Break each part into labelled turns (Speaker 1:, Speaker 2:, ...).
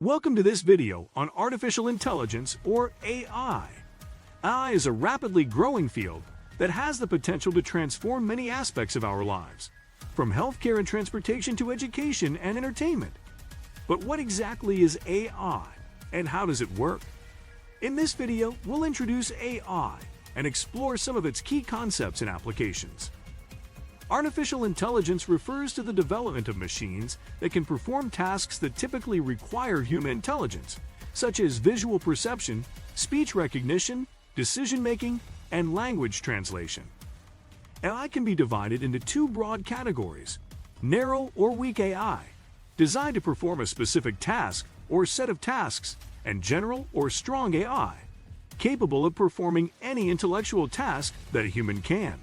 Speaker 1: Welcome to this video on artificial intelligence, or AI. AI is a rapidly growing field that has the potential to transform many aspects of our lives, from healthcare and transportation to education and entertainment. But what exactly is AI, and how does it work? In this video, we'll introduce AI and explore some of its key concepts and applications. Artificial intelligence refers to the development of machines that can perform tasks that typically require human intelligence, such as visual perception, speech recognition, decision-making, and language translation. AI can be divided into two broad categories: narrow or weak AI, designed to perform a specific task or set of tasks, and general or strong AI, capable of performing any intellectual task that a human can.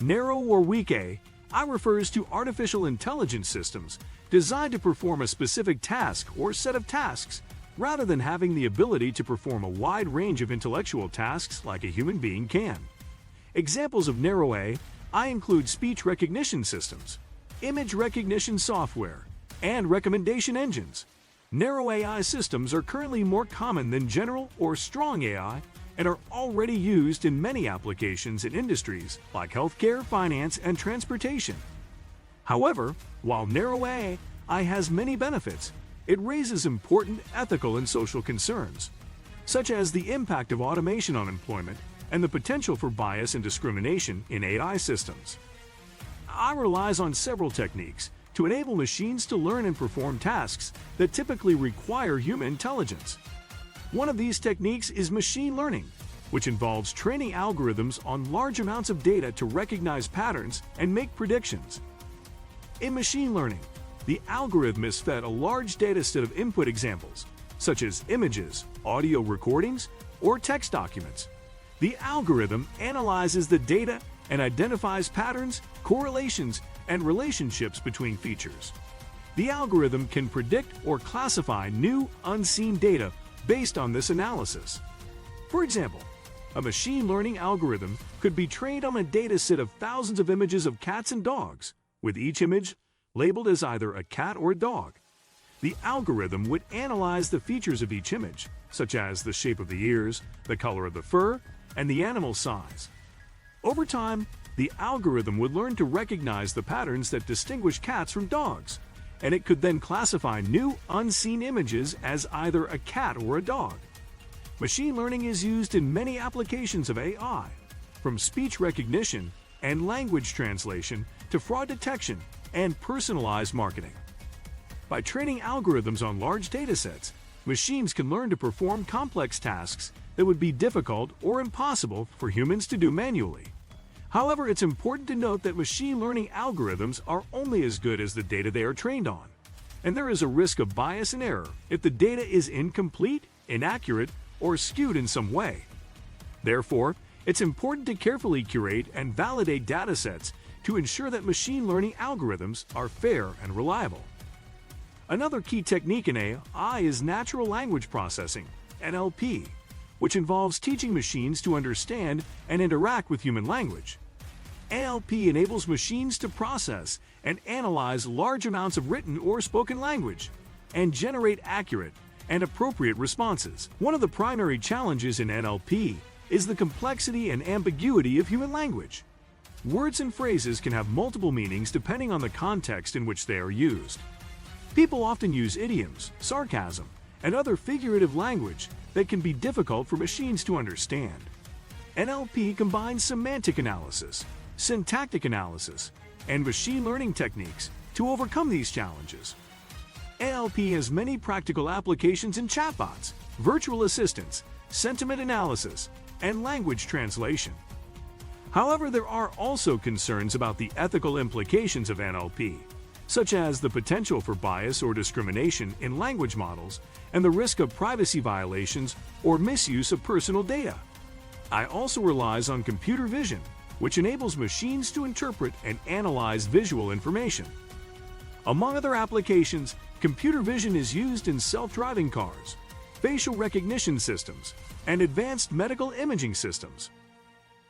Speaker 1: Narrow or weak AI refers to artificial intelligence systems designed to perform a specific task or set of tasks, rather than having the ability to perform a wide range of intellectual tasks like a human being can. Examples of narrow AI include speech recognition systems, image recognition software, and recommendation engines. Narrow AI systems are currently more common than general or strong AI and are already used in many applications in industries like healthcare, finance, and transportation. However, while narrow AI has many benefits, it raises important ethical and social concerns, such as the impact of automation on employment and the potential for bias and discrimination in AI systems. AI relies on several techniques to enable machines to learn and perform tasks that typically require human intelligence. One of these techniques is machine learning, which involves training algorithms on large amounts of data to recognize patterns and make predictions. In machine learning, the algorithm is fed a large data set of input examples, such as images, audio recordings, or text documents. The algorithm analyzes the data and identifies patterns, correlations, and relationships between features. The algorithm can predict or classify new, unseen data based on this analysis. For example, a machine learning algorithm could be trained on a data set of thousands of images of cats and dogs, with each image labeled as either a cat or a dog. The algorithm would analyze the features of each image, such as the shape of the ears, the color of the fur, and the animal's size. Over time, the algorithm would learn to recognize the patterns that distinguish cats from dogs, and it could then classify new, unseen images as either a cat or a dog. Machine learning is used in many applications of AI, from speech recognition and language translation to fraud detection and personalized marketing. By training algorithms on large datasets, machines can learn to perform complex tasks that would be difficult or impossible for humans to do manually. However, it's important to note that machine learning algorithms are only as good as the data they are trained on, and there is a risk of bias and error if the data is incomplete, inaccurate, or skewed in some way. Therefore, it's important to carefully curate and validate datasets to ensure that machine learning algorithms are fair and reliable. Another key technique in AI is natural language processing, NLP, which involves teaching machines to understand and interact with human language. NLP enables machines to process and analyze large amounts of written or spoken language and generate accurate and appropriate responses. One of the primary challenges in NLP is the complexity and ambiguity of human language. Words and phrases can have multiple meanings depending on the context in which they are used. People often use idioms, sarcasm, and other figurative language that can be difficult for machines to understand. NLP combines semantic analysis, syntactic analysis, and machine learning techniques to overcome these challenges. NLP has many practical applications in chatbots, virtual assistants, sentiment analysis, and language translation. However, there are also concerns about the ethical implications of NLP, such as the potential for bias or discrimination in language models and the risk of privacy violations or misuse of personal data. AI also relies on computer vision, which enables machines to interpret and analyze visual information. Among other applications, computer vision is used in self-driving cars, facial recognition systems, and advanced medical imaging systems.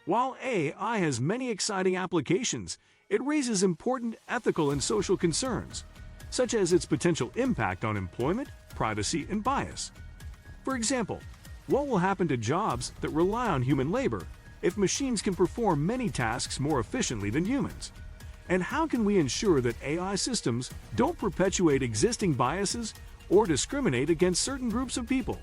Speaker 1: While AI has many exciting applications, it raises important ethical and social concerns, such as its potential impact on employment, privacy and bias. For example, what will happen to jobs that rely on human labor if machines can perform many tasks more efficiently than humans? And how can we ensure that AI systems don't perpetuate existing biases or discriminate against certain groups of people?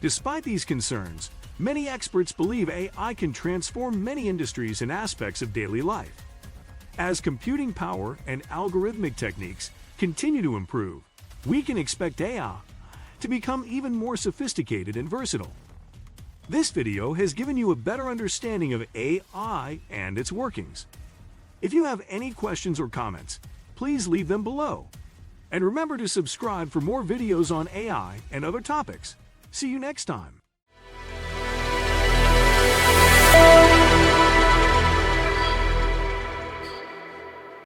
Speaker 1: Despite these concerns, many experts believe AI can transform many industries and aspects of daily life. As computing power and algorithmic techniques continue to improve, we can expect AI to become even more sophisticated and versatile. This video has given you a better understanding of AI and its workings. If you have any questions or comments, please leave them below. And remember to subscribe for more videos on AI and other topics. See you next time.